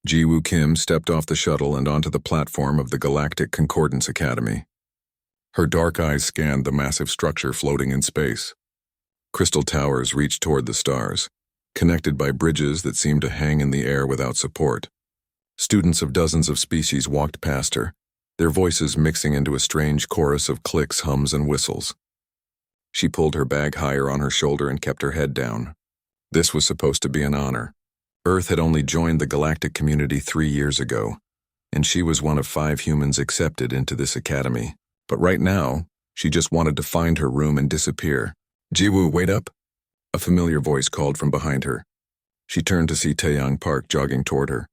Ji-Woo Kim stepped off the shuttle and onto the platform of the Galactic Concordance Academy. Her dark eyes scanned the massive structure floating in space. Crystal towers reached toward the stars, connected by bridges that seemed to hang in the air without support. Students of dozens of species walked past her, their voices mixing into a strange chorus of clicks, hums, and whistles. She pulled her bag higher on her shoulder and kept her head down. This was supposed to be an honor. Earth had only joined the galactic community 3 years ago, and she was one of 5 humans accepted into this academy. But right now, she just wanted to find her room and disappear. "Ji-Woo, wait up!" A familiar voice called from behind her. She turned to see Taeyang Park jogging toward her,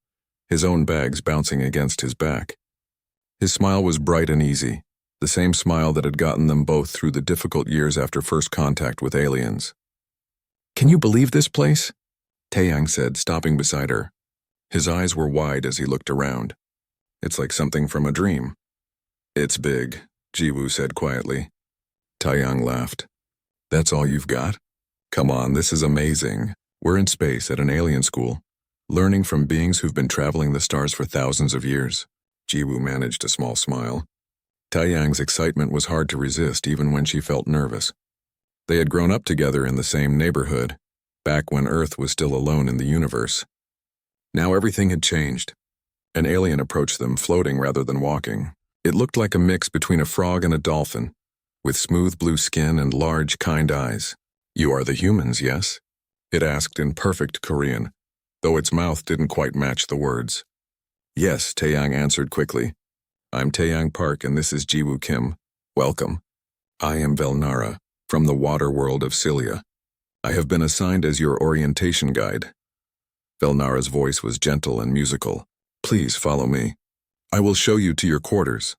his own bags bouncing against his back. His smile was bright and easy, the same smile that had gotten them both through the difficult years after first contact with aliens. "Can you believe this place?" Taeyang said, stopping beside her. His eyes were wide as he looked around. "It's like something from a dream." "It's big," Ji-Woo said quietly. Taeyang laughed. "That's all you've got? Come on, this is amazing. We're in space at an alien school, learning from beings who've been traveling the stars for thousands of years." Ji-Woo managed a small smile. Taeyang's excitement was hard to resist even when she felt nervous. They had grown up together in the same neighborhood, back when Earth was still alone in the universe. Now everything had changed. An alien approached them, floating rather than walking. It looked like a mix between a frog and a dolphin, with smooth blue skin and large, kind eyes. "You are the humans, yes?" it asked in perfect Korean, though its mouth didn't quite match the words. "Yes," Taeyang answered quickly. "I'm Taeyang Park and this is Ji-Woo Kim. Welcome. I am Velnara, from the water world of Cilia. I have been assigned as your orientation guide." Velnara's voice was gentle and musical. "Please follow me. I will show you to your quarters."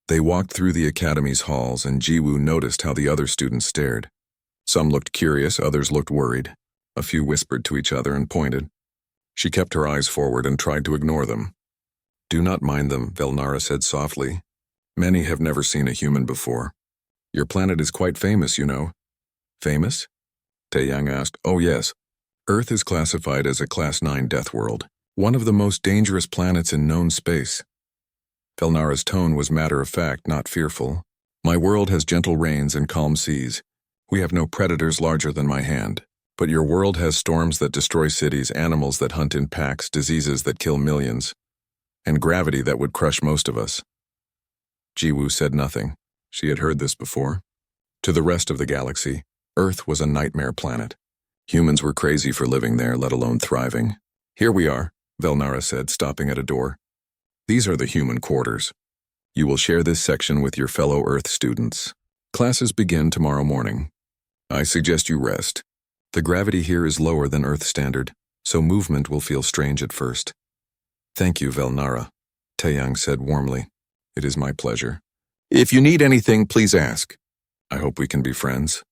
They walked through the academy's halls and Ji-Woo noticed how the other students stared. Some looked curious, others looked worried. A few whispered to each other and pointed. She kept her eyes forward and tried to ignore them. "Do not mind them," Velnara said softly. "Many have never seen a human before. Your planet is quite famous, you know." "Famous?" Taeyang asked. "Oh yes. Earth is classified as a Class 9 death world, one of the most dangerous planets in known space." Velnara's tone was matter-of-fact, not fearful. "My world has gentle rains and calm seas. We have no predators larger than my hand. But your world has storms that destroy cities, animals that hunt in packs, diseases that kill millions, and gravity that would crush most of us." Ji-Woo said nothing. She had heard this before. To the rest of the galaxy, Earth was a nightmare planet. Humans were crazy for living there, let alone thriving. "Here we are," Velnara said, stopping at a door. "These are the human quarters. You will share this section with your fellow Earth students. Classes begin tomorrow morning. I suggest you rest. The gravity here is lower than Earth standard, so movement will feel strange at first." "Thank you, Velnara," Taeyang said warmly. "It is my pleasure. If you need anything, please ask. I hope we can be friends."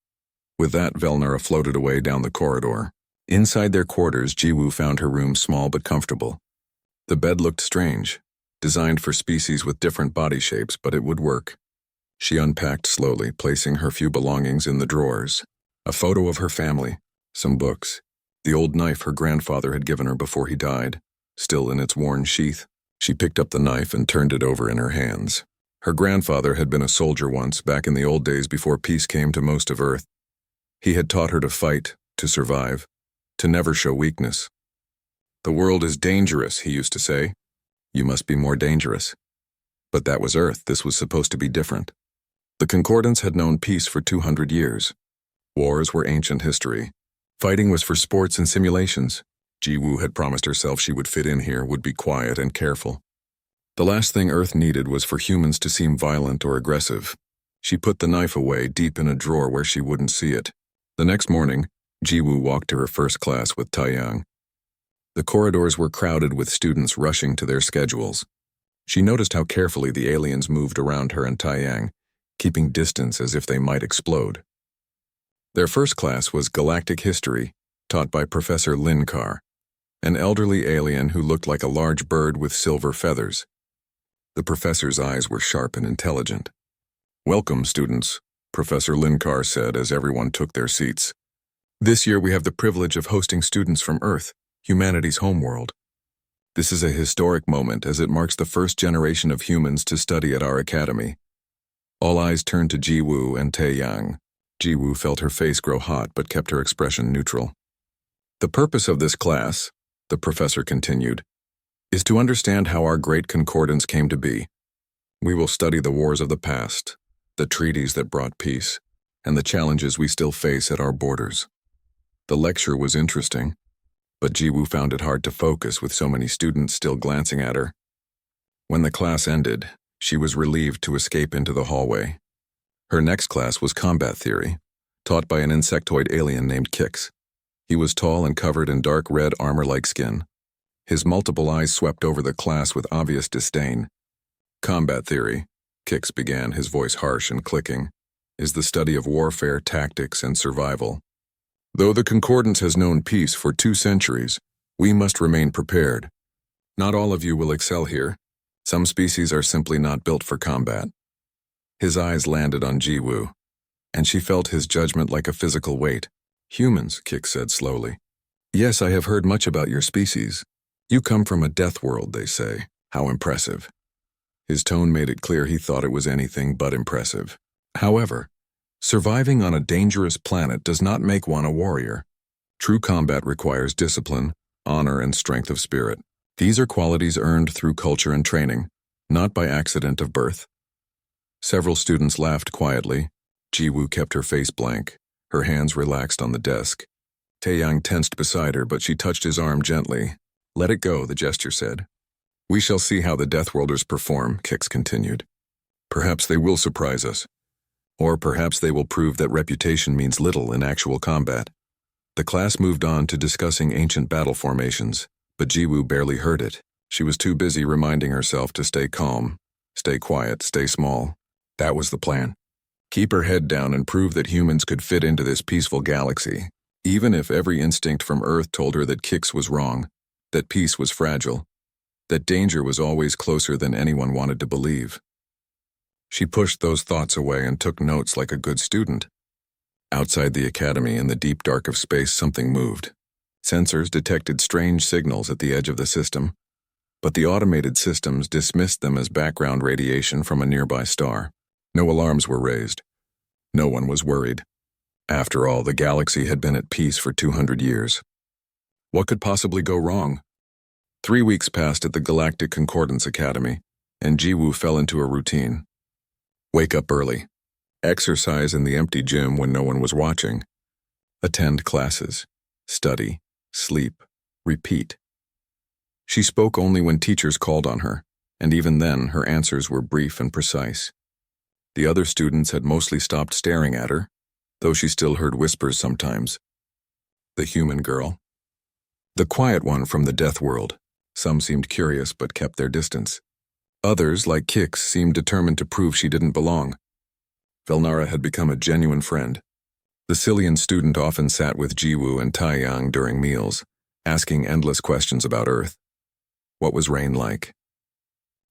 With that, Velnara floated away down the corridor. Inside their quarters, Ji-Woo found her room small but comfortable. The bed looked strange, designed for species with different body shapes, but it would work. She unpacked slowly, placing her few belongings in the drawers. A photo of her family, some books, the old knife her grandfather had given her before he died, still in its worn sheath. She picked up the knife and turned it over in her hands. Her grandfather had been a soldier once, back in the old days before peace came to most of Earth. He had taught her to fight, to survive, to never show weakness. "The world is dangerous," he used to say. "You must be more dangerous." But that was Earth. This was supposed to be different. The Concordance had known peace for 200 years. Wars were ancient history. Fighting was for sports and simulations. Ji-Woo had promised herself she would fit in here, would be quiet and careful. The last thing Earth needed was for humans to seem violent or aggressive. She put the knife away deep in a drawer where she wouldn't see it. The next morning, Ji-Woo walked to her first class with Taeyang. The corridors were crowded with students rushing to their schedules. She noticed how carefully the aliens moved around her and Taeyang, keeping distance as if they might explode. Their first class was Galactic History, taught by Professor Linkar, an elderly alien who looked like a large bird with silver feathers. The professor's eyes were sharp and intelligent. "Welcome, students," Professor Linkar said as everyone took their seats. "This year we have the privilege of hosting students from Earth, humanity's homeworld. This is a historic moment as it marks the first generation of humans to study at our academy. All eyes turned to Ji-woo and Tae-yang. Ji-woo felt her face grow hot but kept her expression neutral. The purpose of this class, the professor continued, is to understand how our great concordance came to be. We will study the wars of the past, the treaties that brought peace, and the challenges we still face at our borders. The lecture was interesting, but Ji-woo found it hard to focus with so many students still glancing at her. When the class ended, she was relieved to escape into the hallway. Her next class was combat theory, taught by an insectoid alien named Kix. He was tall and covered in dark red armor-like skin. His multiple eyes swept over the class with obvious disdain. Combat theory, Kix began, his voice harsh and clicking, is the study of warfare, tactics, and survival. Though the Concordance has known peace for 2 centuries, we must remain prepared. Not all of you will excel here. Some species are simply not built for combat. His eyes landed on Ji-woo, and she felt his judgment like a physical weight. Humans, Kix said slowly. Yes, I have heard much about your species. You come from a death world, they say. How impressive. His tone made it clear he thought it was anything but impressive. However, surviving on a dangerous planet does not make one a warrior. True combat requires discipline, honor, and strength of spirit. These are qualities earned through culture and training, not by accident of birth. Several students laughed quietly. Ji-woo kept her face blank, her hands relaxed on the desk. Tae-yang tensed beside her, but she touched his arm gently. Let it go, the gesture said. We shall see how the Deathworlders perform, Kix continued. Perhaps they will surprise us. Or perhaps they will prove that reputation means little in actual combat. The class moved on to discussing ancient battle formations, but Ji-woo barely heard it. She was too busy reminding herself to stay calm, stay quiet, stay small. That was the plan. Keep her head down and prove that humans could fit into this peaceful galaxy, even if every instinct from Earth told her that Kix was wrong, that peace was fragile, that danger was always closer than anyone wanted to believe. She pushed those thoughts away and took notes like a good student. Outside the academy, in the deep dark of space, something moved. Sensors detected strange signals at the edge of the system, but the automated systems dismissed them as background radiation from a nearby star. No alarms were raised. No one was worried. After all, the galaxy had been at peace for 200 years. What could possibly go wrong? 3 weeks passed at the Galactic Concordance Academy, and Ji-woo fell into a routine. Wake up early. Exercise in the empty gym when no one was watching. Attend classes. Study. Sleep. Repeat. She spoke only when teachers called on her, and even then her answers were brief and precise. The other students had mostly stopped staring at her, though she still heard whispers sometimes. The human girl. The quiet one from the death world. Some seemed curious but kept their distance. Others, like Kix, seemed determined to prove she didn't belong. Velnara had become a genuine friend. The Cillian student often sat with Ji-woo and Tae-yang during meals, asking endless questions about Earth. What was rain like?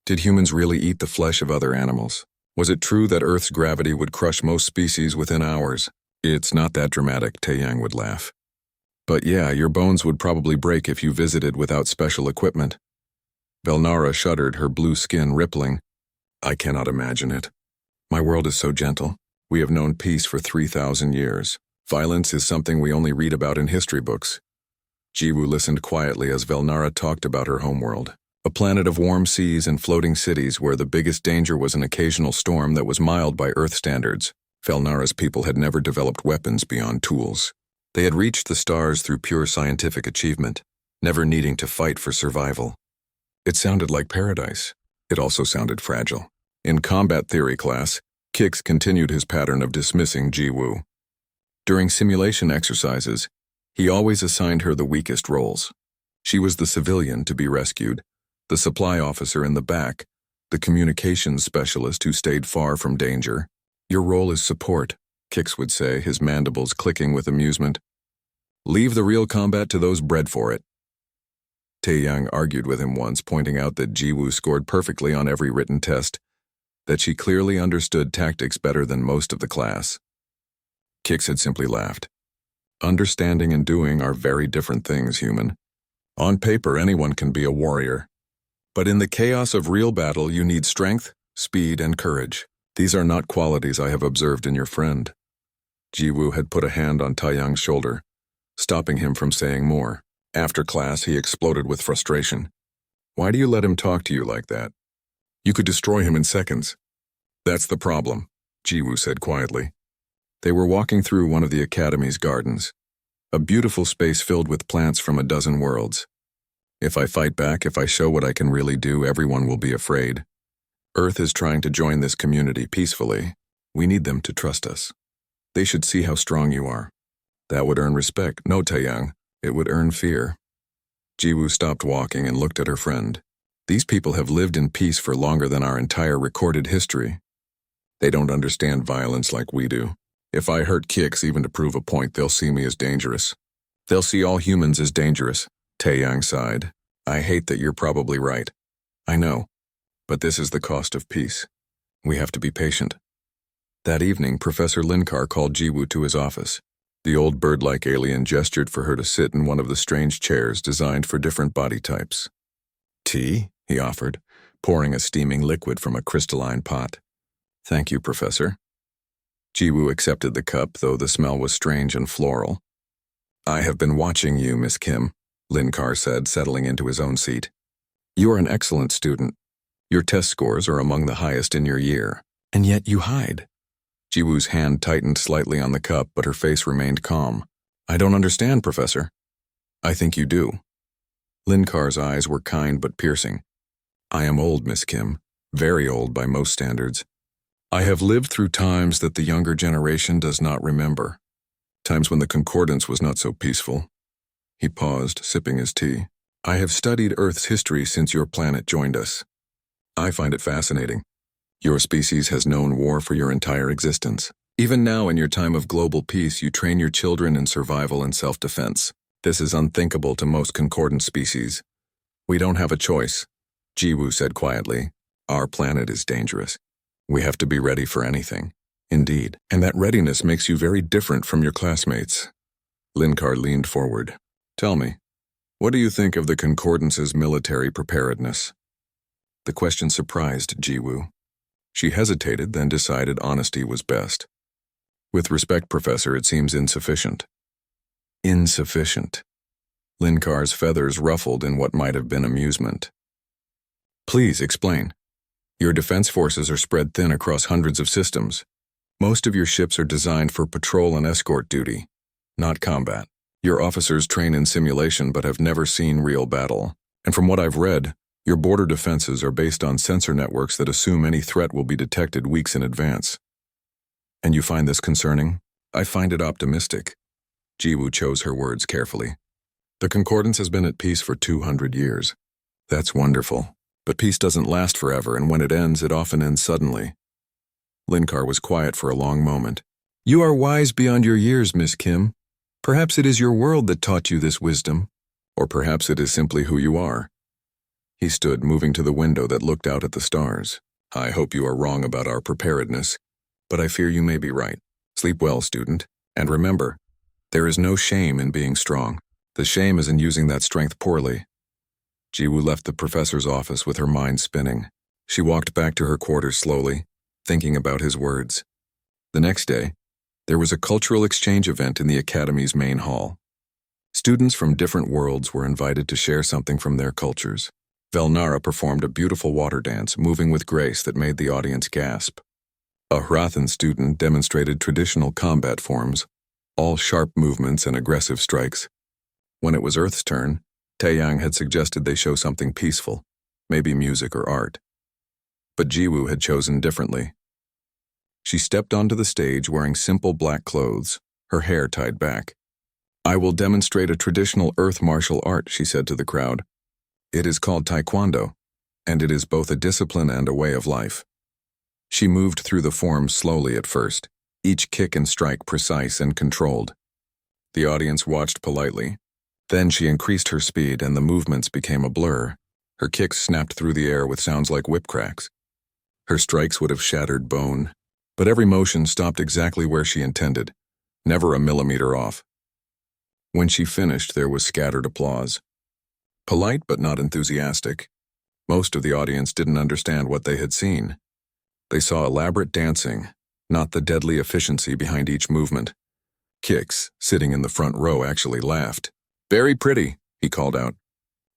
Did humans really eat the flesh of other animals? Was it true that Earth's gravity would crush most species within hours? It's not that dramatic, Tae-yang would laugh. But yeah, your bones would probably break if you visited without special equipment. Velnara shuddered, her blue skin rippling. I cannot imagine it. My world is so gentle. We have known peace for 3,000 years. Violence is something we only read about in history books. Ji-woo listened quietly as Velnara talked about her homeworld. A planet of warm seas and floating cities where the biggest danger was an occasional storm that was mild by Earth standards. Velnara's people had never developed weapons beyond tools. They had reached the stars through pure scientific achievement, never needing to fight for survival. It sounded like paradise. It also sounded fragile. In combat theory class, Kix continued his pattern of dismissing Ji-woo. During simulation exercises, he always assigned her the weakest roles. She was the civilian to be rescued, the supply officer in the back, the communications specialist who stayed far from danger. Your role is support, Kix would say, his mandibles clicking with amusement. Leave the real combat to those bred for it. Tae-yang argued with him once, pointing out that Ji-woo scored perfectly on every written test, that she clearly understood tactics better than most of the class. Kix had simply laughed. Understanding and doing are very different things, human. On paper, anyone can be a warrior. But in the chaos of real battle, you need strength, speed, and courage. These are not qualities I have observed in your friend. Jiwoo had put a hand on Taeyang's shoulder, stopping him from saying more. After class, he exploded with frustration. Why do you let him talk to you like that? You could destroy him in seconds. That's the problem, Jiwoo said quietly. They were walking through one of the academy's gardens, a beautiful space filled with plants from a dozen worlds. If I fight back, if I show what I can really do, everyone will be afraid. Earth is trying to join this community peacefully. We need them to trust us. They should see how strong you are. That would earn respect. No, Taeyang, it would earn fear. Jiwoo stopped walking and looked at her friend. These people have lived in peace for longer than our entire recorded history. They don't understand violence like we do. If I hurt kicks even to prove a point, they'll see me as dangerous. They'll see all humans as dangerous. Taeyang sighed. I hate that you're probably right. I know. But this is the cost of peace. We have to be patient. That evening, Professor Linkar called Jiwoo to his office. The old bird-like alien gestured for her to sit in one of the strange chairs designed for different body types. Tea? He offered, pouring a steaming liquid from a crystalline pot. Thank you, Professor. Jiwoo accepted the cup, though the smell was strange and floral. I have been watching you, Miss Kim, Linkar said, settling into his own seat. You are an excellent student. Your test scores are among the highest in your year, and yet you hide. Jiwoo's hand tightened slightly on the cup, but her face remained calm. I don't understand, Professor. I think you do. Linkar's eyes were kind but piercing. I am old, Miss Kim, very old by most standards. I have lived through times that the younger generation does not remember. Times when the concordance was not so peaceful. He paused, sipping his tea. I have studied Earth's history since your planet joined us. I find it fascinating. Your species has known war for your entire existence. Even now, in your time of global peace, you train your children in survival and self-defense. This is unthinkable to most concordant species. We don't have a choice, Jiwoo said quietly. Our planet is dangerous. We have to be ready for anything. Indeed, and that readiness makes you very different from your classmates. Linkar leaned forward. Tell me, what do you think of the Concordance's military preparedness? The question surprised Jiwoo. She hesitated, then decided honesty was best. With respect, Professor, it seems insufficient. Insufficient. Linkar's feathers ruffled in what might have been amusement. Please explain. Your defense forces are spread thin across hundreds of systems. Most of your ships are designed for patrol and escort duty, not combat. Your officers train in simulation but have never seen real battle. And from what I've read, your border defenses are based on sensor networks that assume any threat will be detected weeks in advance. And you find this concerning? I find it optimistic. Jiwoo chose her words carefully. The Concordance has been at peace for 200 years. That's wonderful. But peace doesn't last forever, and when it ends, it often ends suddenly. Linkar was quiet for a long moment. You are wise beyond your years, Miss Kim. Perhaps it is your world that taught you this wisdom, or perhaps it is simply who you are. He stood, moving to the window that looked out at the stars. I hope you are wrong about our preparedness, but I fear you may be right. Sleep well, student, and remember, there is no shame in being strong. The shame is in using that strength poorly. Jiwoo left the professor's office with her mind spinning. She walked back to her quarters slowly, thinking about his words. The next day, there was a cultural exchange event in the academy's main hall. Students from different worlds were invited to share something from their cultures. Velnara performed a beautiful water dance, moving with grace that made the audience gasp. A Hrathan student demonstrated traditional combat forms, all sharp movements and aggressive strikes. When it was Earth's turn, Taeyang had suggested they show something peaceful, maybe music or art. But Jiwoo had chosen differently. She stepped onto the stage wearing simple black clothes, her hair tied back. I will demonstrate a traditional Earth martial art, she said to the crowd. It is called Taekwondo, and it is both a discipline and a way of life. She moved through the forms slowly at first, each kick and strike precise and controlled. The audience watched politely. Then she increased her speed and the movements became a blur. Her kicks snapped through the air with sounds like whip cracks. Her strikes would have shattered bone, but every motion stopped exactly where she intended, never a millimeter off. When she finished, there was scattered applause. Polite but not enthusiastic. Most of the audience didn't understand what they had seen. They saw elaborate dancing, not the deadly efficiency behind each movement. Kix, sitting in the front row, actually laughed. "Very pretty," he called out.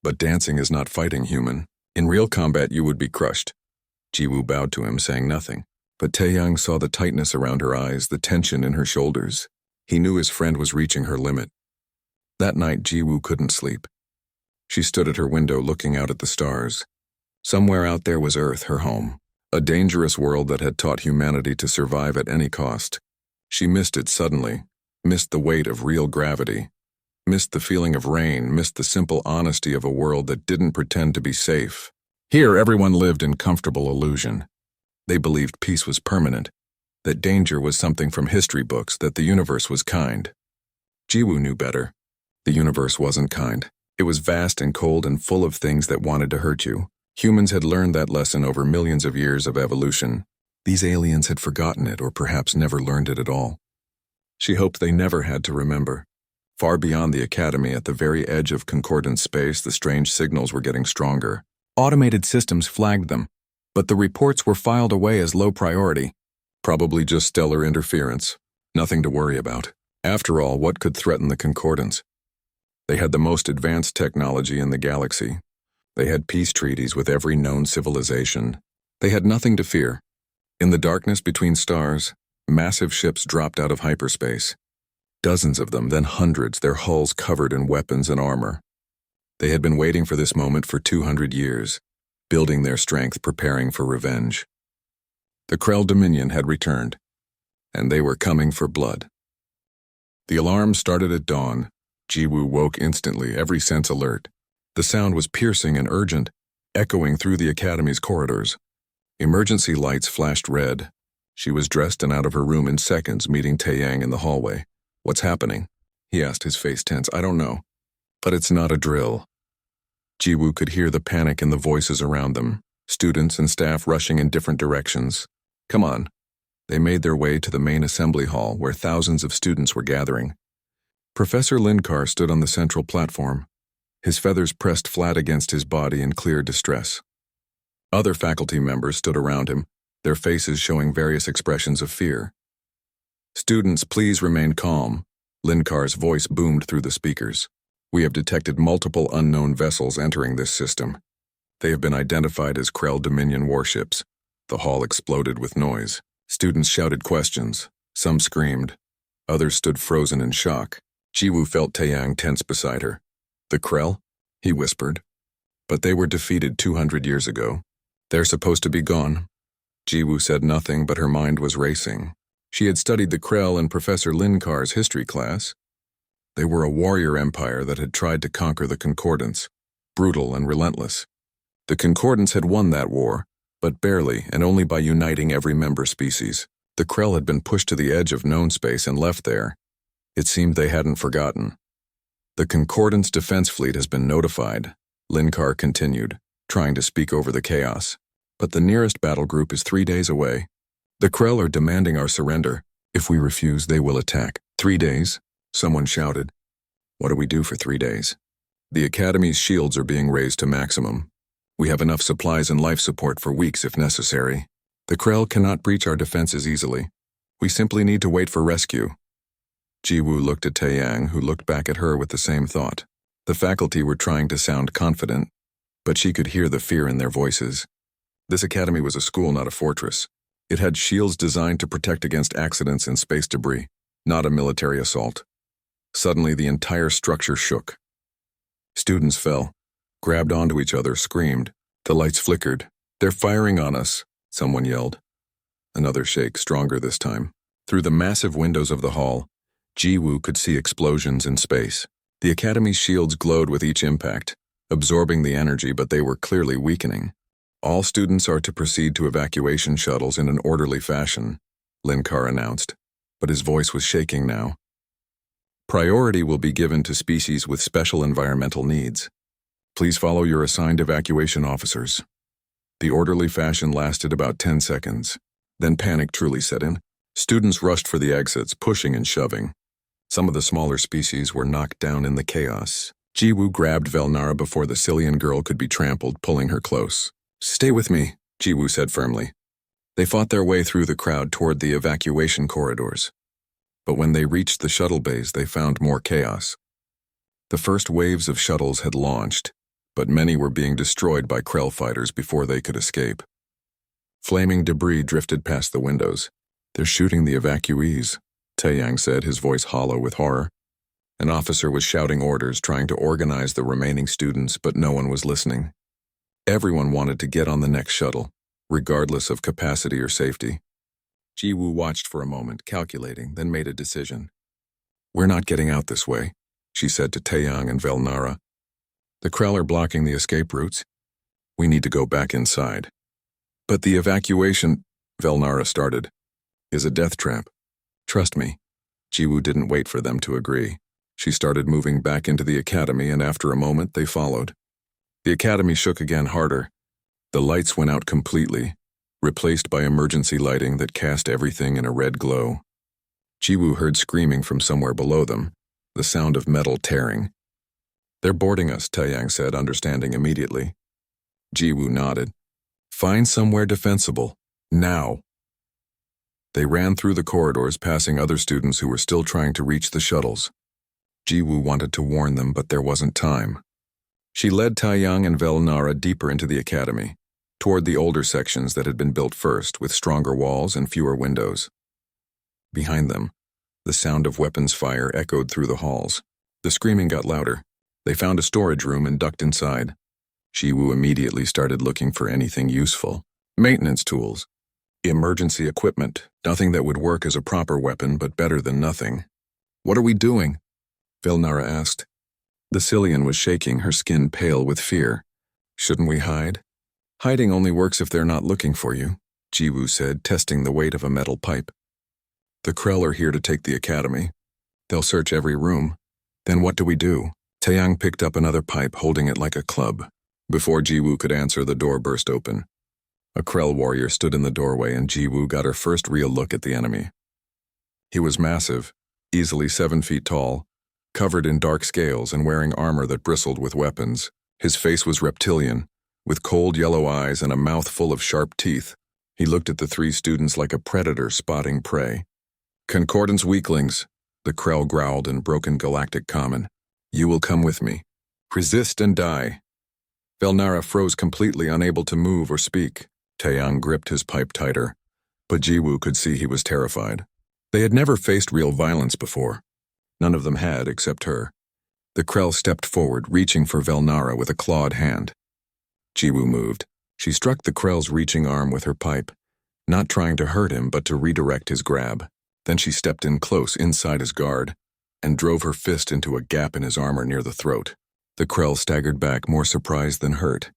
"But dancing is not fighting, human. In real combat you would be crushed." Jiwoo bowed to him, saying nothing. But Taeyang saw the tightness around her eyes, the tension in her shoulders. He knew his friend was reaching her limit. That night, Jiwoo couldn't sleep. She stood at her window looking out at the stars. Somewhere out there was Earth, her home, a dangerous world that had taught humanity to survive at any cost. She missed it suddenly, missed the weight of real gravity, missed the feeling of rain, missed the simple honesty of a world that didn't pretend to be safe. Here, everyone lived in comfortable illusion. They believed peace was permanent, that danger was something from history books, that the universe was kind. Jiwoo knew better. The universe wasn't kind. It was vast and cold and full of things that wanted to hurt you. Humans had learned that lesson over millions of years of evolution. These aliens had forgotten it, or perhaps never learned it at all. She hoped they never had to remember. Far beyond the academy, at the very edge of concordant space, the strange signals were getting stronger. Automated systems flagged them, but the reports were filed away as low priority. Probably just stellar interference. Nothing to worry about. After all, what could threaten the concordance? They had the most advanced technology in the galaxy. They had peace treaties with every known civilization. They had nothing to fear. In the darkness between stars, massive ships dropped out of hyperspace. Dozens of them, then hundreds, their hulls covered in weapons and armor. They had been waiting for this moment for 200 years, building their strength, preparing for revenge. The Krell Dominion had returned, and they were coming for blood. The alarm started at dawn. Jiwoo woke instantly, every sense alert. The sound was piercing and urgent, echoing through the academy's corridors. Emergency lights flashed red. She was dressed and out of her room in seconds, meeting Taeyang in the hallway. "What's happening?" he asked, his face tense. "I don't know. But it's not a drill." Jiwoo could hear the panic in the voices around them, students and staff rushing in different directions. "Come on." They made their way to the main assembly hall, where thousands of students were gathering. Professor Linkar stood on the central platform, his feathers pressed flat against his body in clear distress. Other faculty members stood around him, their faces showing various expressions of fear. "Students, please remain calm," Linkar's voice boomed through the speakers. "We have detected multiple unknown vessels entering this system. They have been identified as Krell Dominion warships." The hall exploded with noise. Students shouted questions. Some screamed. Others stood frozen in shock. Jiwoo felt Taeyang tense beside her. "The Krell?" he whispered. "But they were defeated 200 years ago. They're supposed to be gone." Jiwoo said nothing, but her mind was racing. She had studied the Krell in Professor Linkar's history class. They were a warrior empire that had tried to conquer the Concordance, brutal and relentless. The Concordance had won that war, but barely, and only by uniting every member species. The Krell had been pushed to the edge of known space and left there. It seemed they hadn't forgotten. "The Concordance defense fleet has been notified," Linkar continued, trying to speak over the chaos. "But the nearest battle group is 3 days away. The Krell are demanding our surrender. If we refuse, they will attack." 3 days? Someone shouted. "What do we do for 3 days?" "The Academy's shields are being raised to maximum. We have enough supplies and life support for weeks if necessary. The Krell cannot breach our defenses easily. We simply need to wait for rescue." Jiwoo looked at Taeyang, who looked back at her with the same thought. The faculty were trying to sound confident, but she could hear the fear in their voices. This academy was a school, not a fortress. It had shields designed to protect against accidents and space debris, not a military assault. Suddenly, the entire structure shook. Students fell, grabbed onto each other, screamed. The lights flickered. "They're firing on us," someone yelled. Another shake, stronger this time. Through the massive windows of the hall, Jiwoo could see explosions in space. The Academy's shields glowed with each impact, absorbing the energy, but they were clearly weakening. "All students are to proceed to evacuation shuttles in an orderly fashion," Linkar announced, but his voice was shaking now. "Priority will be given to species with special environmental needs. Please follow your assigned evacuation officers." The orderly fashion lasted about 10 seconds. Then panic truly set in. Students rushed for the exits, pushing and shoving. Some of the smaller species were knocked down in the chaos. Jiwoo grabbed Velnara before the Cillian girl could be trampled, pulling her close. "Stay with me," Jiwoo said firmly. They fought their way through the crowd toward the evacuation corridors. But when they reached the shuttle bays, they found more chaos. The first waves of shuttles had launched, but many were being destroyed by Krell fighters before they could escape. Flaming debris drifted past the windows. "They're shooting the evacuees," Taeyang said, his voice hollow with horror. An officer was shouting orders, trying to organize the remaining students, but no one was listening. Everyone wanted to get on the next shuttle, regardless of capacity or safety. Jiwoo watched for a moment, calculating, then made a decision. "We're not getting out this way," she said to Taeyang and Velnara. "The Krell are blocking the escape routes. We need to go back inside." "But the evacuation," Velnara started, "is a death trap. Trust me." Jiwoo didn't wait for them to agree. She started moving back into the academy, and after a moment they followed. The academy shook again harder. The lights went out completely, replaced by emergency lighting that cast everything in a red glow. Jiwoo heard screaming from somewhere below them, the sound of metal tearing. "They're boarding us," Taeyang said, understanding immediately. Jiwoo nodded. "Find somewhere defensible. Now." They ran through the corridors, passing other students who were still trying to reach the shuttles. Jiwoo wanted to warn them, but there wasn't time. She led Taeyang and Velnara deeper into the academy, toward the older sections that had been built first, with stronger walls and fewer windows. Behind them, the sound of weapons fire echoed through the halls. The screaming got louder. They found a storage room and ducked inside. Jiwoo immediately started looking for anything useful. Maintenance tools. Emergency equipment. Nothing that would work as a proper weapon, but better than nothing. "What are we doing?" Velnara asked. The Cillian was shaking, her skin pale with fear. "Shouldn't we hide?" "Hiding only works if they're not looking for you," Jiwoo said, testing the weight of a metal pipe. "The Krell are here to take the academy. They'll search every room. Then what do we do?" Taeyang picked up another pipe, holding it like a club. Before Jiwoo could answer, the door burst open. A Krell warrior stood in the doorway, and Jiwoo got her first real look at the enemy. He was massive, easily 7 feet tall, covered in dark scales and wearing armor that bristled with weapons. His face was reptilian, with cold yellow eyes and a mouth full of sharp teeth. He looked at the 3 students like a predator spotting prey. "Concordance weaklings," the Krell growled in broken galactic common. "You will come with me. Resist and die." Velnara froze completely, unable to move or speak. Taeyang gripped his pipe tighter, but Jiwoo could see he was terrified. They had never faced real violence before. None of them had, except her. The Krell stepped forward, reaching for Velnara with a clawed hand. Jiwoo moved. She struck the Krell's reaching arm with her pipe, not trying to hurt him but to redirect his grab. Then she stepped in close inside his guard and drove her fist into a gap in his armor near the throat. The Krell staggered back, more surprised than hurt.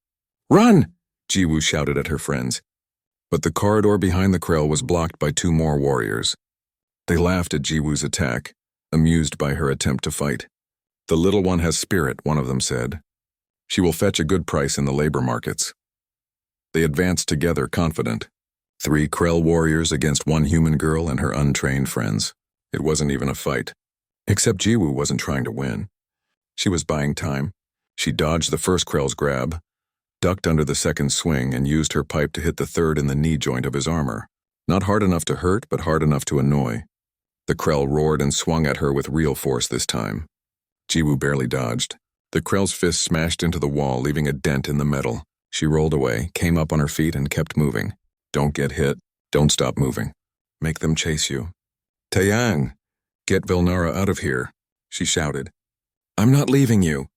"Run!" Jiwoo shouted at her friends. But the corridor behind the Krell was blocked by 2 more warriors. They laughed at Jiwoo's attack, amused by her attempt to fight. "The little one has spirit," one of them said. "She will fetch a good price in the labor markets." They advanced together, confident. 3 Krell warriors against 1 human girl and her untrained friends. It wasn't even a fight. Except Jiwoo wasn't trying to win. She was buying time. She dodged the first Krell's grab, ducked under the second swing, and used her pipe to hit the third in the knee joint of his armor. Not hard enough to hurt, but hard enough to annoy. The Krell roared and swung at her with real force this time. Jiwoo barely dodged. The Krell's fist smashed into the wall, leaving a dent in the metal. She rolled away, came up on her feet, and kept moving. "Don't get hit. Don't stop moving. Make them chase you." "Taeyang, get Velnara out of here," she shouted. "I'm not leaving you."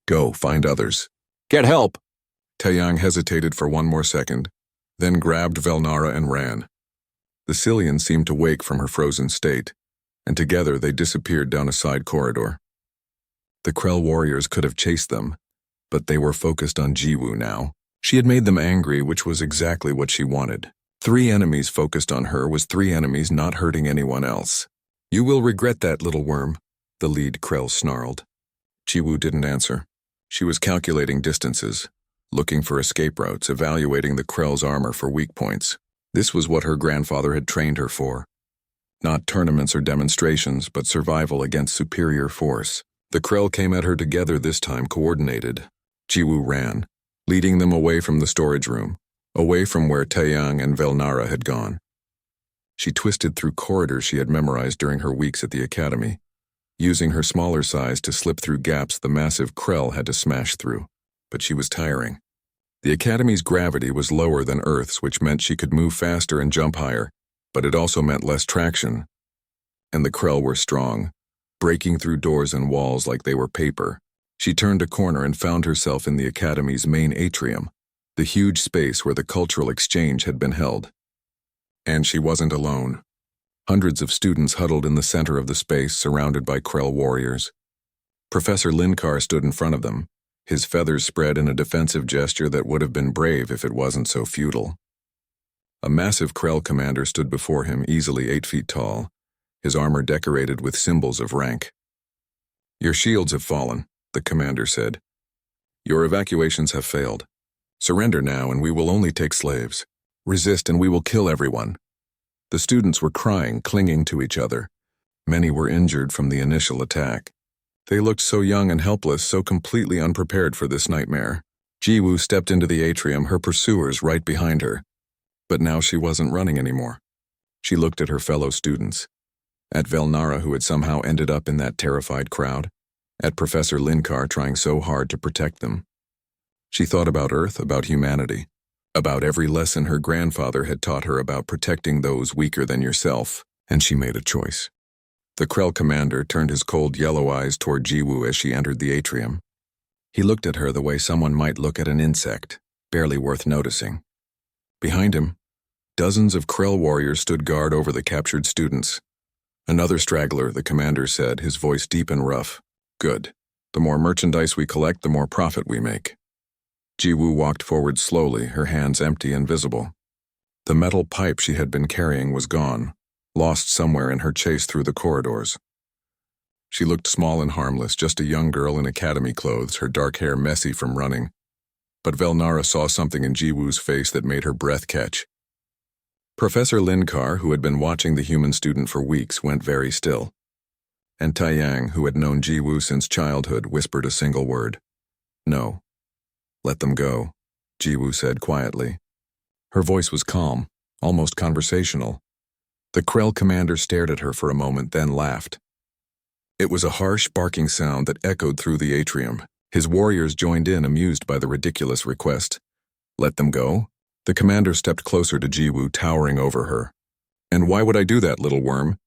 "Go, find others." "Get help." Taeyang hesitated for 1 more second, then grabbed Velnara and ran. The Cillian seemed to wake from her frozen state, and together they disappeared down a side corridor. The Krell warriors could have chased them, but they were focused on Jiwoo now. She had made them angry, which was exactly what she wanted. 3 enemies focused on her was 3 enemies not hurting anyone else. "You will regret that, little worm," the lead Krell snarled. Jiwoo didn't answer. She was calculating distances, looking for escape routes, evaluating the Krell's armor for weak points. This was what her grandfather had trained her for. Not tournaments or demonstrations, but survival against superior force. The Krell came at her together, this time coordinated. Jiwoo ran, leading them away from the storage room, away from where Taeyang and Velnara had gone. She twisted through corridors she had memorized during her weeks at the academy, using her smaller size to slip through gaps the massive Krell had to smash through. But she was tiring. The academy's gravity was lower than Earth's, which meant she could move faster and jump higher, but it also meant less traction. And the Krell were strong, breaking through doors and walls like they were paper. She turned a corner and found herself in the academy's main atrium, the huge space where the cultural exchange had been held. And she wasn't alone. Hundreds of students huddled in the center of the space, surrounded by Krell warriors. Professor Linkar stood in front of them, his feathers spread in a defensive gesture that would have been brave if it wasn't so futile. A massive Krell commander stood before him, easily 8 feet tall, his armor decorated with symbols of rank. "Your shields have fallen," the commander said. "Your evacuations have failed. Surrender now and we will only take slaves. Resist and we will kill everyone." The students were crying, clinging to each other. Many were injured from the initial attack. They looked so young and helpless, so completely unprepared for this nightmare. Jiwoo stepped into the atrium, her pursuers right behind her. But now she wasn't running anymore. She looked at her fellow students. At Velnara, who had somehow ended up in that terrified crowd. At Professor Linkar, trying so hard to protect them. She thought about Earth, about humanity, about every lesson her grandfather had taught her about protecting those weaker than yourself, and she made a choice. The Krell commander turned his cold yellow eyes toward Jiwoo as she entered the atrium. He looked at her the way someone might look at an insect, barely worth noticing. Behind him, dozens of Krell warriors stood guard over the captured students. "Another straggler," the commander said, his voice deep and rough. "Good. The more merchandise we collect, the more profit we make." Jiwoo walked forward slowly, her hands empty and visible. The metal pipe she had been carrying was gone, lost somewhere in her chase through the corridors. She looked small and harmless, just a young girl in academy clothes, her dark hair messy from running. But Velnara saw something in Jiwoo's face that made her breath catch. Professor Linkar, who had been watching the human student for weeks, went very still. And Taeyang, who had known Jiwoo since childhood, whispered a single word. "No. Let them go," Jiwoo said quietly. Her voice was calm, almost conversational. The Krell commander stared at her for a moment, then laughed. It was a harsh, barking sound that echoed through the atrium. His warriors joined in, amused by the ridiculous request. "Let them go?" The commander stepped closer to Jiwoo, towering over her. "And why would I do that, little worm?"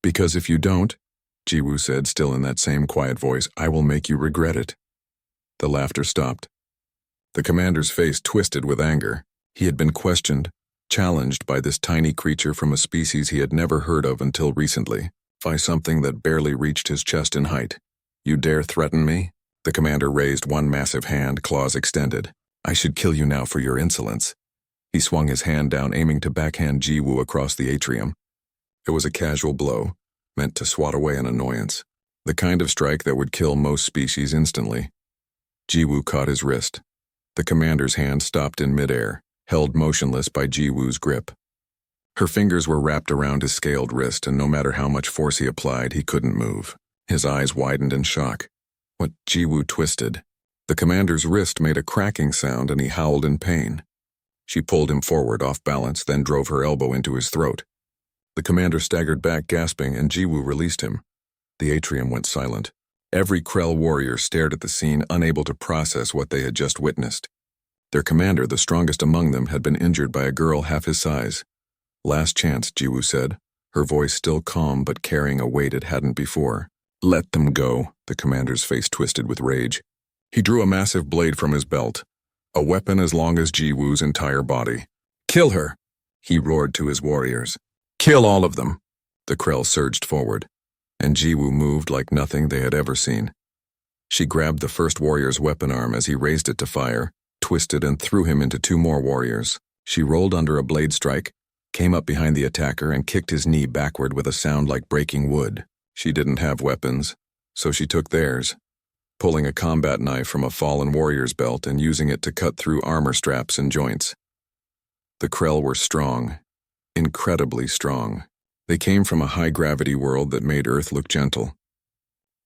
"Because if you don't," Jiwoo said, still in that same quiet voice, "I will make you regret it." The laughter stopped. The commander's face twisted with anger. He had been questioned, challenged by this tiny creature from a species he had never heard of until recently, by something that barely reached his chest in height. "You dare threaten me?" The commander raised one massive hand, claws extended. "I should kill you now for your insolence." He swung his hand down, aiming to backhand Jiwoo across the atrium. It was a casual blow, meant to swat away an annoyance, the kind of strike that would kill most species instantly. Jiwoo caught his wrist. The commander's hand stopped in midair, held motionless by Jiwoo's grip. Her fingers were wrapped around his scaled wrist, and no matter how much force he applied, he couldn't move. His eyes widened in shock. What? Jiwoo twisted. The commander's wrist made a cracking sound, and he howled in pain. She pulled him forward, off balance, then drove her elbow into his throat. The commander staggered back, gasping, and Jiwoo released him. The atrium went silent. Every Krell warrior stared at the scene, unable to process what they had just witnessed. Their commander, the strongest among them, had been injured by a girl half his size. "Last chance," Jiwoo said, her voice still calm but carrying a weight it hadn't before. "Let them go," the commander's face twisted with rage. He drew a massive blade from his belt, a weapon as long as Jiwoo's entire body. "Kill her!" he roared to his warriors. "Kill all of them!" The Krell surged forward, and Jiwoo moved like nothing they had ever seen. She grabbed the first warrior's weapon arm as he raised it to fire, twisted and threw him into 2 more warriors. She rolled under a blade strike, came up behind the attacker and kicked his knee backward with a sound like breaking wood. She didn't have weapons, so she took theirs, pulling a combat knife from a fallen warrior's belt and using it to cut through armor straps and joints. The Krell were strong, incredibly strong. They came from a high-gravity world that made Earth look gentle.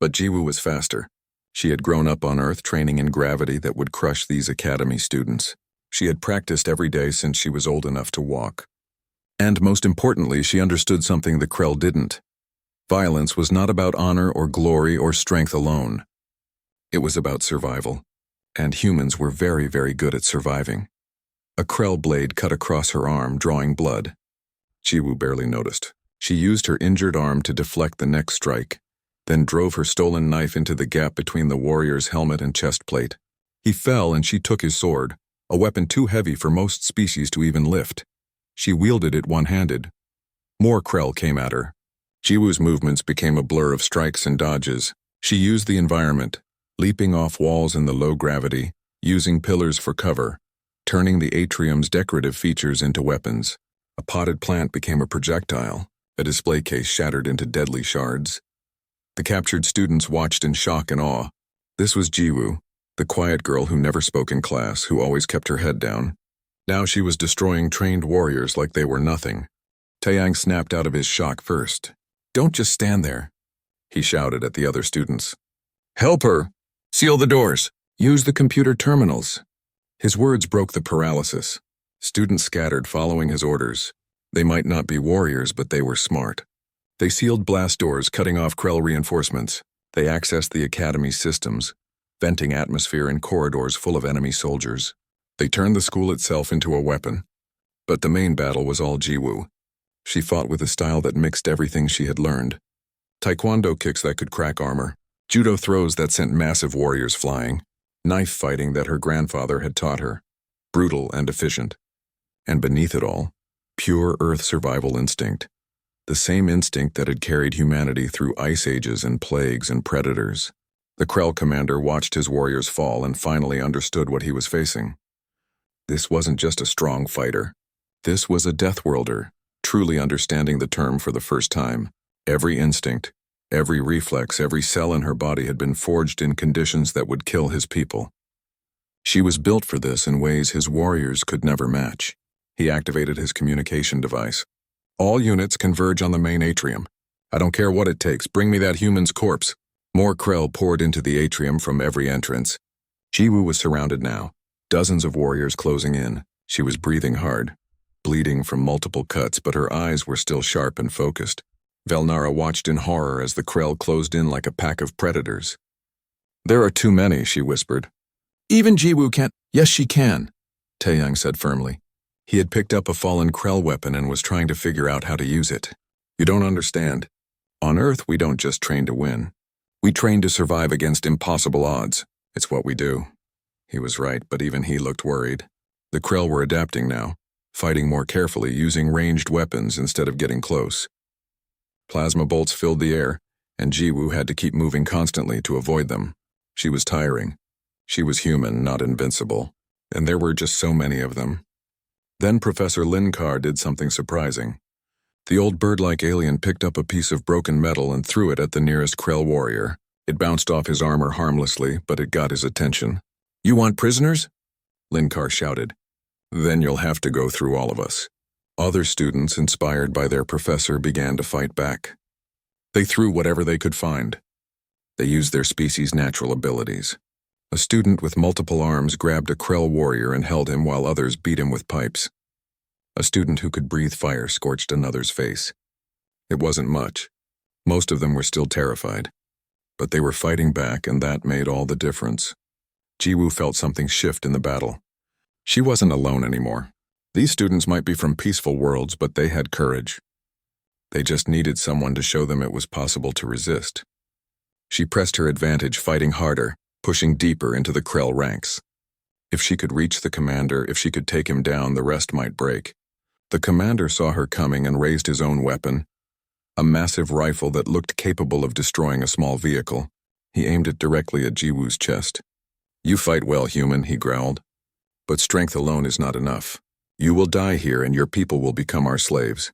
But Jiwoo was faster. She had grown up on Earth training in gravity that would crush these academy students. She had practiced every day since she was old enough to walk. And most importantly, she understood something the Krell didn't. Violence was not about honor or glory or strength alone. It was about survival. And humans were very, very good at surviving. A Krell blade cut across her arm, drawing blood. Jiwoo barely noticed. She used her injured arm to deflect the next strike, then drove her stolen knife into the gap between the warrior's helmet and chest plate. He fell and she took his sword, a weapon too heavy for most species to even lift. She wielded it one-handed. More Krell came at her. Jiwoo's movements became a blur of strikes and dodges. She used the environment, leaping off walls in the low gravity, using pillars for cover, turning the atrium's decorative features into weapons. A potted plant became a projectile, a display case shattered into deadly shards. The captured students watched in shock and awe. This was Jiwoo, the quiet girl who never spoke in class, who always kept her head down. Now she was destroying trained warriors like they were nothing. Taeyang snapped out of his shock first. "Don't just stand there," he shouted at the other students. "Help her! Seal the doors! Use the computer terminals!" His words broke the paralysis. Students scattered following his orders. They might not be warriors, but they were smart. They sealed blast doors, cutting off Krell reinforcements. They accessed the academy's systems, venting atmosphere in corridors full of enemy soldiers. They turned the school itself into a weapon. But the main battle was all Jiwoo. She fought with a style that mixed everything she had learned. Taekwondo kicks that could crack armor, judo throws that sent massive warriors flying, knife fighting that her grandfather had taught her, brutal and efficient. And beneath it all, pure Earth survival instinct. The same instinct that had carried humanity through ice ages and plagues and predators. The Krell commander watched his warriors fall and finally understood what he was facing. This wasn't just a strong fighter. This was a Deathworlder, truly understanding the term for the first time. Every instinct, every reflex, every cell in her body had been forged in conditions that would kill his people. She was built for this in ways his warriors could never match. He activated his communication device. "All units converge on the main atrium. I don't care what it takes, bring me that human's corpse." More Krell poured into the atrium from every entrance. Jiwoo was surrounded now, dozens of warriors closing in. She was breathing hard, bleeding from multiple cuts, but her eyes were still sharp and focused. Velnara watched in horror as the Krell closed in like a pack of predators. "There are too many," she whispered. "Even Jiwoo can't—" "Yes, she can," Taeyang said firmly. He had picked up a fallen Krell weapon and was trying to figure out how to use it. "You don't understand. On Earth, we don't just train to win. We train to survive against impossible odds. It's what we do." He was right, but even he looked worried. The Krell were adapting now, fighting more carefully, using ranged weapons instead of getting close. Plasma bolts filled the air, and Jiwoo had to keep moving constantly to avoid them. She was tiring. She was human, not invincible, and there were just so many of them. Then Professor Linkar did something surprising. The old bird-like alien picked up a piece of broken metal and threw it at the nearest Krell warrior. It bounced off his armor harmlessly, but it got his attention. "You want prisoners?" Linkar shouted. "Then you'll have to go through all of us." Other students, inspired by their professor, began to fight back. They threw whatever they could find. They used their species' natural abilities. A student with multiple arms grabbed a Krell warrior and held him while others beat him with pipes. A student who could breathe fire scorched another's face. It wasn't much. Most of them were still terrified. But they were fighting back, and that made all the difference. Jiwoo felt something shift in the battle. She wasn't alone anymore. These students might be from peaceful worlds, but they had courage. They just needed someone to show them it was possible to resist. She pressed her advantage, fighting harder, pushing deeper into the Krell ranks. If she could reach the commander, if she could take him down, the rest might break. The commander saw her coming and raised his own weapon, a massive rifle that looked capable of destroying a small vehicle. He aimed it directly at Jiwoo's chest. "You fight well, human," he growled. "But strength alone is not enough. You will die here and your people will become our slaves."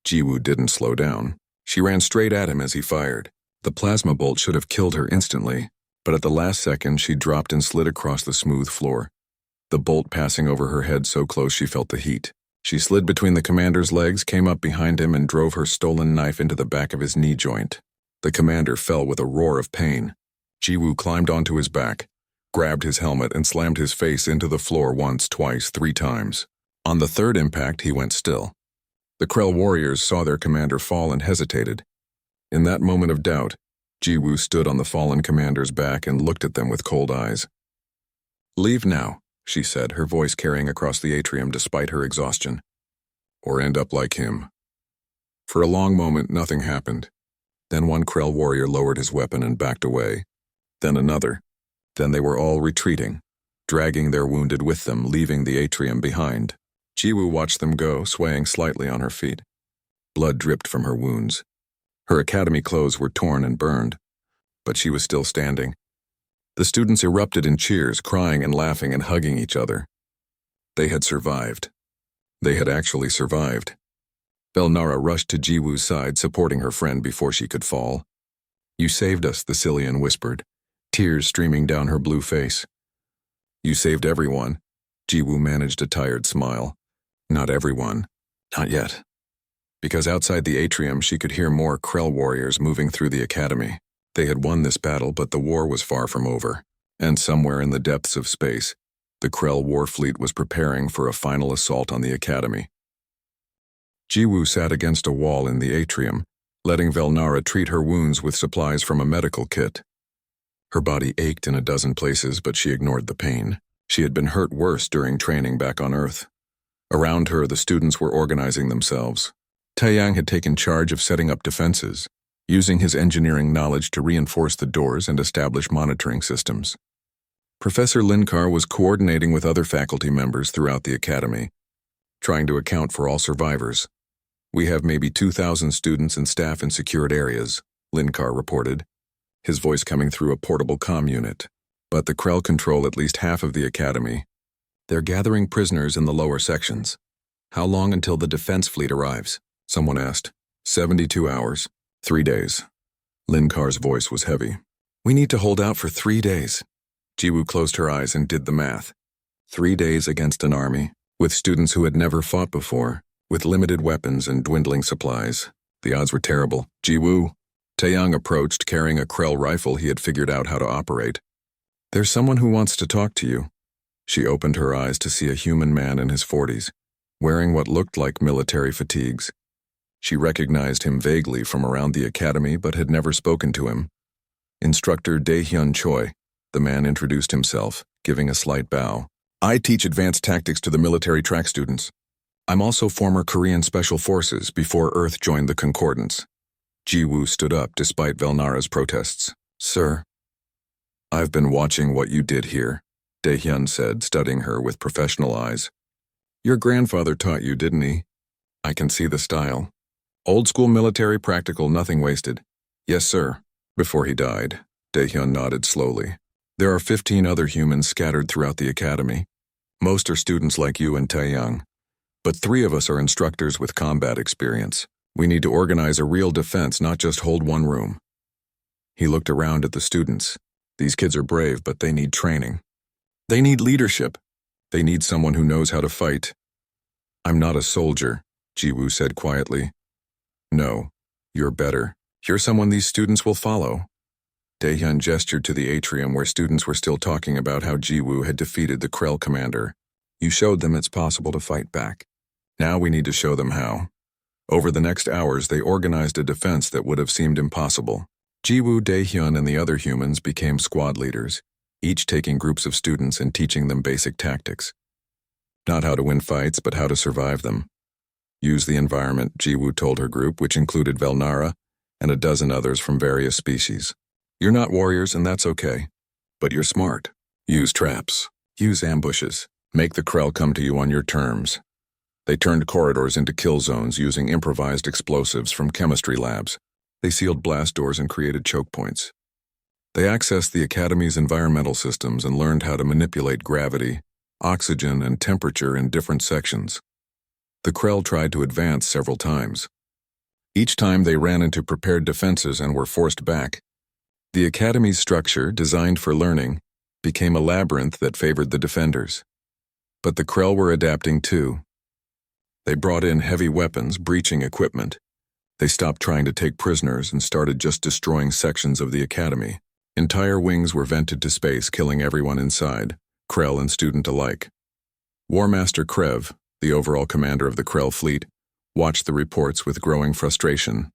Jiwoo didn't slow down. She ran straight at him as he fired. The plasma bolt should have killed her instantly, but at the last second she dropped and slid across the smooth floor. The bolt passing over her head so close she felt the heat. She slid between the commander's legs, came up behind him, and drove her stolen knife into the back of his knee joint. The commander fell with a roar of pain. Jiwoo climbed onto his back, grabbed his helmet and slammed his face into the floor once, twice, 3 times. On the third impact, he went still. The Krell warriors saw their commander fall and hesitated. In that moment of doubt, Jiwoo stood on the fallen commander's back and looked at them with cold eyes. "Leave now," she said, her voice carrying across the atrium despite her exhaustion. "Or end up like him." For a long moment, nothing happened. Then one Krell warrior lowered his weapon and backed away. Then another. Then they were all retreating, dragging their wounded with them, leaving the atrium behind. Jiwoo watched them go, swaying slightly on her feet. Blood dripped from her wounds. Her academy clothes were torn and burned, but she was still standing. The students erupted in cheers, crying and laughing and hugging each other. They had survived. They had actually survived. Velnara rushed to Jiwoo's side, supporting her friend before she could fall. "You saved us," the Cillian whispered, tears streaming down her blue face. "You saved everyone." Jiwoo managed a tired smile. "Not everyone. Not yet." Because outside the atrium she could hear more Krell warriors moving through the academy. They had won this battle, but the war was far from over. And somewhere in the depths of space, the Krell war fleet was preparing for a final assault on the academy. Jiwoo sat against a wall in the atrium, letting Velnara treat her wounds with supplies from a medical kit. Her body ached in a dozen places, but she ignored the pain. She had been hurt worse during training back on Earth. Around her, the students were organizing themselves. Taeyang had taken charge of setting up defenses, using his engineering knowledge to reinforce the doors and establish monitoring systems. Professor Linkar was coordinating with other faculty members throughout the academy, trying to account for all survivors. "We have maybe 2,000 students and staff in secured areas," Linkar reported, his voice coming through a portable comm unit. "But the Krell control at least half of the academy. They're gathering prisoners in the lower sections." "How long until the defense fleet arrives?" someone asked. 72 hours. 3 days. Linkar's voice was heavy. "We need to hold out for 3 days." Jiwoo closed her eyes and did the math. 3 days against an army, with students who had never fought before, with limited weapons and dwindling supplies. The odds were terrible. "Jiwoo." Taeyang approached, carrying a Krell rifle he had figured out how to operate. "There's someone who wants to talk to you." She opened her eyes to see a human man in his 40s, wearing what looked like military fatigues. She recognized him vaguely from around the academy but had never spoken to him. "Instructor Daehyun Choi," the man introduced himself, giving a slight bow. "I teach advanced tactics to the military track students. I'm also former Korean Special Forces before Earth joined the Concordance." Jiwoo stood up despite Velnara's protests. "Sir, I've been watching what you did here," Daehyun said, studying her with professional eyes. "Your grandfather taught you, didn't he? I can see the style. Old school military, practical, nothing wasted." "Yes, sir." "Before he died," Daehyun nodded slowly. "There are 15 other humans scattered throughout the academy. Most are students like you and Taeyang. But 3 of us are instructors with combat experience. We need to organize a real defense, not just hold one room." He looked around at the students. "These kids are brave, but they need training. They need leadership. They need someone who knows how to fight." "I'm not a soldier," Jiwoo said quietly. "No, you're better. You're someone these students will follow." Daehyun gestured to the atrium where students were still talking about how Jiwoo had defeated the Krell commander. "You showed them it's possible to fight back. Now we need to show them how." Over the next hours, they organized a defense that would have seemed impossible. Jiwoo, Daehyun, and the other humans became squad leaders, each taking groups of students and teaching them basic tactics. Not how to win fights, but how to survive them. "Use the environment," Jiwoo told her group, which included Velnara and a dozen others from various species. "You're not warriors, and that's okay. But you're smart. Use traps. Use ambushes. Make the Krell come to you on your terms." They turned corridors into kill zones using improvised explosives from chemistry labs. They sealed blast doors and created choke points. They accessed the Academy's environmental systems and learned how to manipulate gravity, oxygen, and temperature in different sections. The Krell tried to advance several times. Each time they ran into prepared defenses and were forced back. The Academy's structure, designed for learning, became a labyrinth that favored the defenders. But the Krell were adapting too. They brought in heavy weapons, breaching equipment, They stopped trying to take prisoners and started just destroying sections of the academy. Entire wings were vented to space, killing everyone inside, Krell and student alike. War Master Krev, the overall commander of the Krell fleet, watched the reports with growing frustration.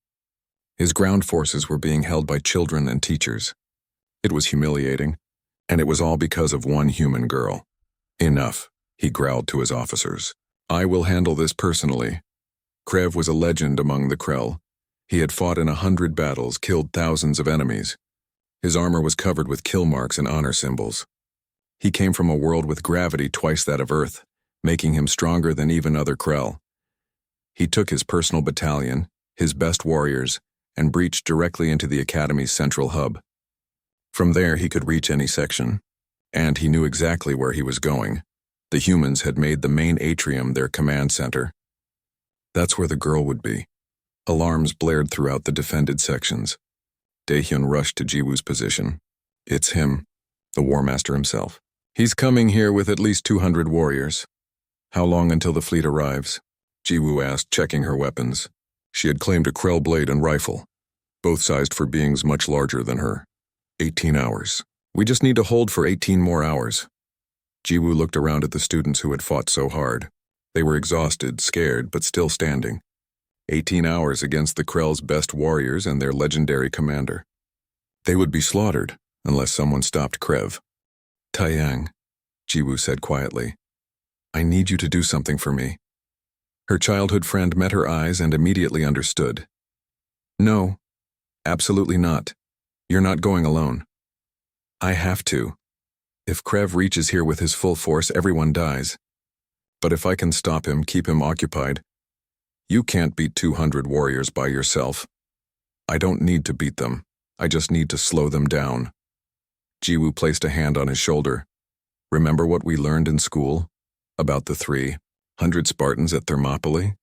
His ground forces were being held by children and teachers. It was humiliating, and it was all because of one human girl. Enough, he growled to his officers. I will handle this personally. Krev was a legend among the Krell. He had fought in 100 battles, killed thousands of enemies. His armor was covered with kill marks and honor symbols. He came from a world with gravity twice that of Earth, making him stronger than even other Krell. He took his personal battalion, his best warriors, and breached directly into the Academy's central hub. From there he could reach any section, and he knew exactly where he was going. The humans had made the main atrium their command center. That's where the girl would be. Alarms blared throughout the defended sections. Daehyun rushed to Jiwoo's position. It's him, the War Master himself. He's coming here with at least 200 warriors. How long until the fleet arrives? Jiwoo asked, checking her weapons. She had claimed a Krell blade and rifle, both sized for beings much larger than her. 18 hours. We just need to hold for 18 more hours. Jiwoo looked around at the students who had fought so hard. They were exhausted, scared, but still standing. 18 hours against the Krell's best warriors and their legendary commander. They would be slaughtered, unless someone stopped Krev. Taeyang, Jiwoo said quietly. I need you to do something for me. Her childhood friend met her eyes and immediately understood. No, absolutely not. You're not going alone. I have to. If Krev reaches here with his full force, everyone dies. But if I can stop him, keep him occupied. You can't beat 200 warriors by yourself. I don't need to beat them. I just need to slow them down. Jiwoo placed a hand on his shoulder. Remember what we learned in school? About the 300 Spartans at Thermopylae?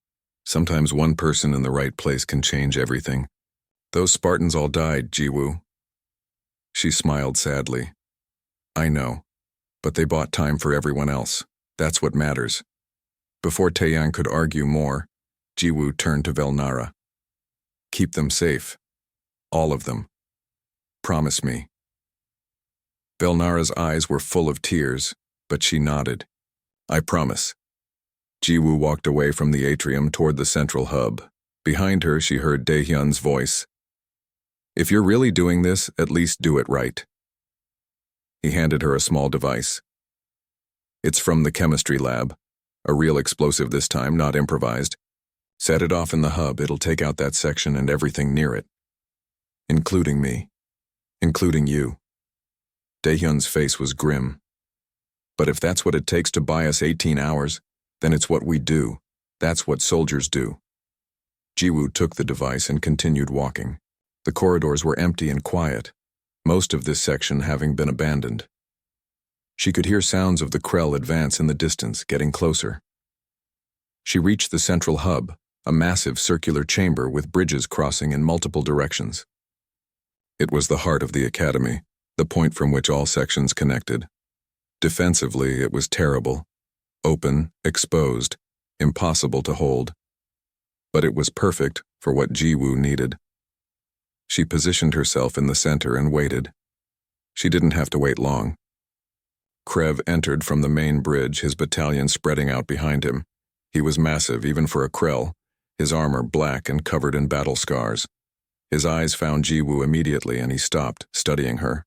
Sometimes one person in the right place can change everything. Those Spartans all died, Jiwoo. She smiled sadly. I know, but they bought time for everyone else. That's what matters. Before Taeyang could argue more, Jiwoo turned to Velnara. Keep them safe. All of them. Promise me. Velnara's eyes were full of tears, but she nodded. I promise. Jiwoo walked away from the atrium toward the central hub. Behind her, she heard Daehyun's voice. If you're really doing this, at least do it right. He handed her a small device. It's from the chemistry lab. A real explosive this time, not improvised. Set it off in the hub, it'll take out that section and everything near it. Including me. Including you. Daehyun's face was grim. But if that's what it takes to buy us 18 hours, then it's what we do. That's what soldiers do. Jiwoo took the device and continued walking. The corridors were empty and quiet, most of this section having been abandoned. She could hear sounds of the Krell advance in the distance, getting closer. She reached the central hub, a massive circular chamber with bridges crossing in multiple directions. It was the heart of the academy, the point from which all sections connected. Defensively, it was terrible. Open, exposed, impossible to hold. But it was perfect for what Jiwoo needed. She positioned herself in the center and waited. She didn't have to wait long. Krev entered from the main bridge, his battalion spreading out behind him. He was massive, even for a Krell, his armor black and covered in battle scars. His eyes found Jiwoo immediately and he stopped, studying her.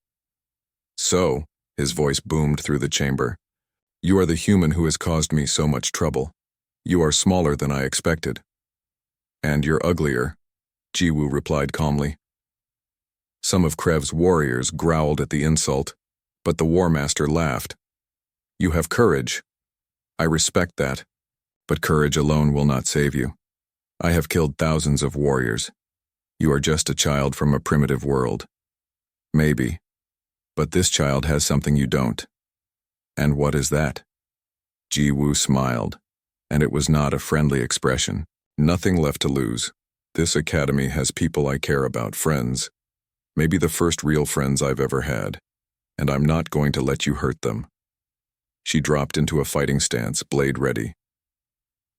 So, his voice boomed through the chamber, you are the human who has caused me so much trouble. You are smaller than I expected. And you're uglier, Jiwoo replied calmly. Some of Krev's warriors growled at the insult, but the War Master laughed. You have courage. I respect that, but courage alone will not save you. I have killed thousands of warriors. You are just a child from a primitive world. Maybe. But this child has something you don't. And what is that? Jiwoo smiled, and it was not a friendly expression. Nothing left to lose. This academy has people I care about, friends. Maybe the first real friends I've ever had. And I'm not going to let you hurt them. She dropped into a fighting stance, blade ready.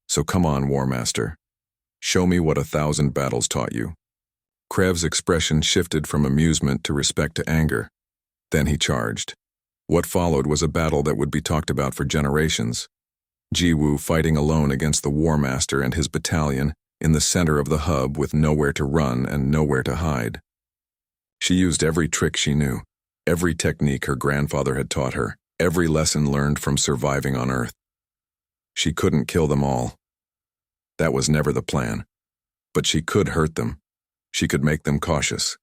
So come on, War Master. Show me what 1,000 battles taught you. Krev's expression shifted from amusement to respect to anger. Then he charged. What followed was a battle that would be talked about for generations. Jiwoo fighting alone against the War Master and his battalion in the center of the hub with nowhere to run and nowhere to hide. She used every trick she knew, every technique her grandfather had taught her, every lesson learned from surviving on Earth. She couldn't kill them all. That was never the plan. But she could hurt them. She could make them cautious.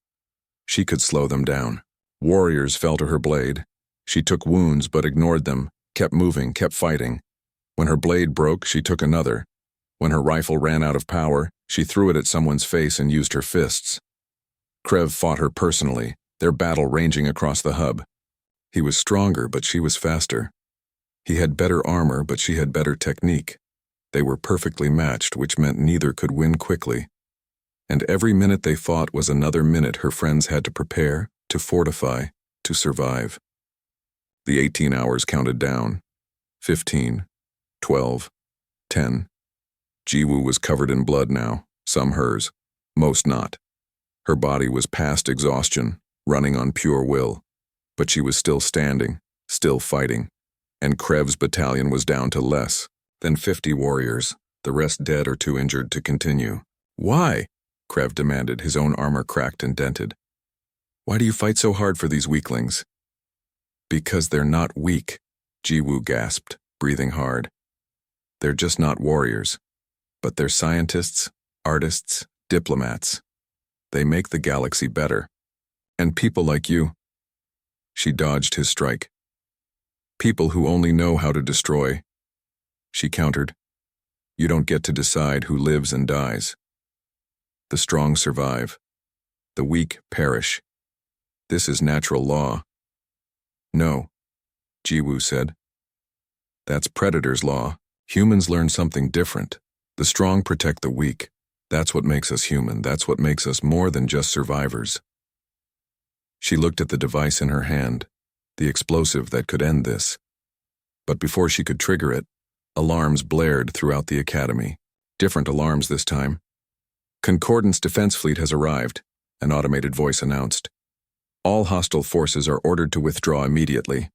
She could slow them down. Warriors fell to her blade. She took wounds but ignored them, kept moving, kept fighting. When her blade broke, she took another. When her rifle ran out of power, she threw it at someone's face and used her fists. Krev fought her personally, their battle ranging across the hub. He was stronger, but she was faster. He had better armor, but she had better technique. They were perfectly matched, which meant neither could win quickly. And every minute they fought was another minute her friends had to prepare, to fortify, to survive. The 18 hours counted down. 15, 12, 10. Jiwoo was covered in blood now, some hers, most not. Her body was past exhaustion, running on pure will. But she was still standing, still fighting. And Krev's battalion was down to less than 50 warriors, the rest dead or too injured to continue. Why? Krev demanded, his own armor cracked and dented. Why do you fight so hard for these weaklings? Because they're not weak, Jiwoo gasped, breathing hard. They're just not warriors. But they're scientists, artists, diplomats. They make the galaxy better. And people like you. She dodged his strike. People who only know how to destroy. She countered. You don't get to decide who lives and dies. The strong survive. The weak perish. This is natural law. No, Jiwoo said. That's Predator's law. Humans learn something different. The strong protect the weak. That's what makes us human. That's what makes us more than just survivors. She looked at the device in her hand, the explosive that could end this. But before she could trigger it, alarms blared throughout the academy. Different alarms this time. Concordance Defense Fleet has arrived, an automated voice announced. All hostile forces are ordered to withdraw immediately.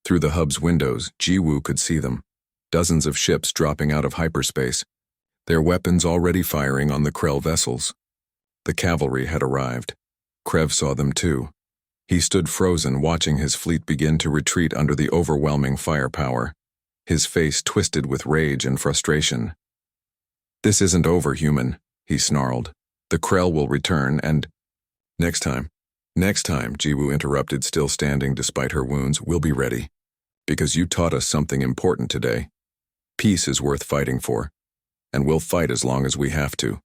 Through the hub's windows, Jiwoo could see them. Dozens of ships dropping out of hyperspace, their weapons already firing on the Krell vessels. The cavalry had arrived. Krev saw them too. He stood frozen, watching his fleet begin to retreat under the overwhelming firepower, his face twisted with rage and frustration. This isn't over, human, he snarled. The Krell will return and… Next time, Jiwoo interrupted, still standing despite her wounds, we'll be ready. Because you taught us something important today. Peace is worth fighting for, and we'll fight as long as we have to.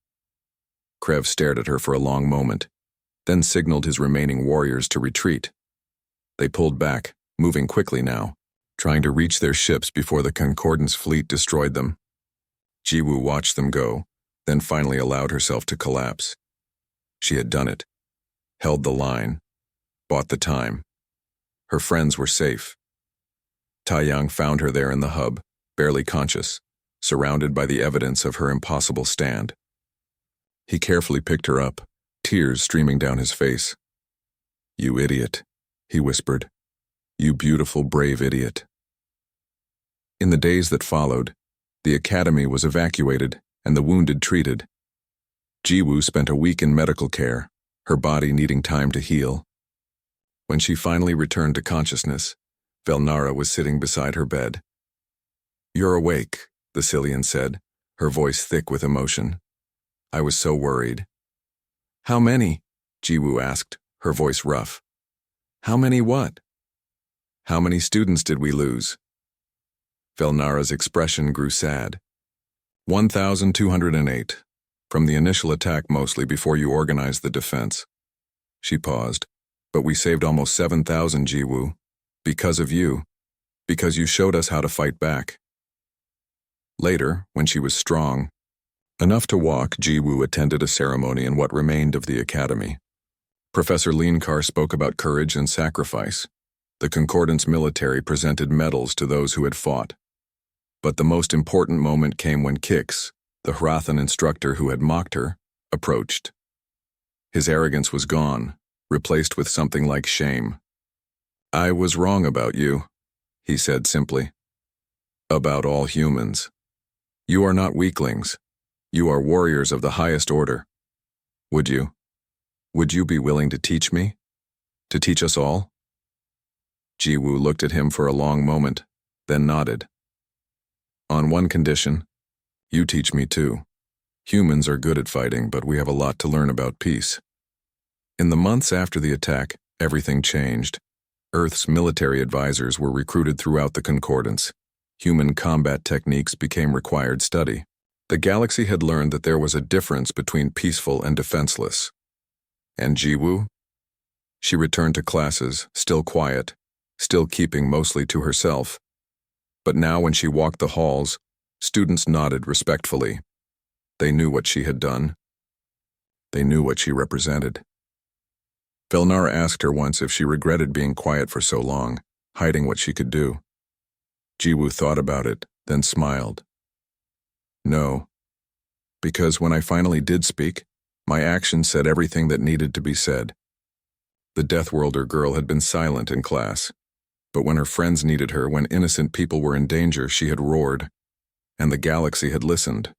Krev stared at her for a long moment, then signaled his remaining warriors to retreat. They pulled back, moving quickly now, trying to reach their ships before the Concordance fleet destroyed them. Jiwoo watched them go, then finally allowed herself to collapse. She had done it. Held the line. Bought the time. Her friends were safe. Taeyang found her there in the hub, barely conscious, surrounded by the evidence of her impossible stand. He carefully picked her up, tears streaming down his face. You idiot, he whispered. You beautiful, brave idiot. In the days that followed, the academy was evacuated and the wounded treated. Jiwoo spent a week in medical care, her body needing time to heal. When she finally returned to consciousness, Velnara was sitting beside her bed. You're awake, the Cillian said, her voice thick with emotion. I was so worried. How many? Jiwoo asked, her voice rough. How many what? How many students did we lose? Velnara's expression grew sad. 1,208, from the initial attack mostly before you organized the defense. She paused. But we saved almost 7,000, Jiwoo. Because of you. Because you showed us how to fight back. Later, when she was strong, enough to walk, Jiwoo attended a ceremony in what remained of the academy. Professor Linkar spoke about courage and sacrifice. The Concordance military presented medals to those who had fought. But the most important moment came when Kix, The Hrathan instructor who had mocked her approached. His arrogance was gone, replaced with something like shame. "I was wrong about you," he said simply. "About all humans. You are not weaklings. You are warriors of the highest order. Would you be willing to teach me? To teach us all?" Jiwoo looked at him for a long moment, then nodded. "On one condition, you teach me too. Humans are good at fighting, but we have a lot to learn about peace." In the months after the attack, everything changed. Earth's military advisors were recruited throughout the Concordance. Human combat techniques became required study. The galaxy had learned that there was a difference between peaceful and defenseless. And Jiwoo? She returned to classes, still quiet, still keeping mostly to herself. But now when she walked the halls, students nodded respectfully. They knew what she had done. They knew what she represented. Velnar asked her once if she regretted being quiet for so long, hiding what she could do. Jiwoo thought about it, then smiled. "No. Because when I finally did speak, my actions said everything that needed to be said." The Deathworlder girl had been silent in class, but when her friends needed her, when innocent people were in danger, she had roared, and the galaxy had listened.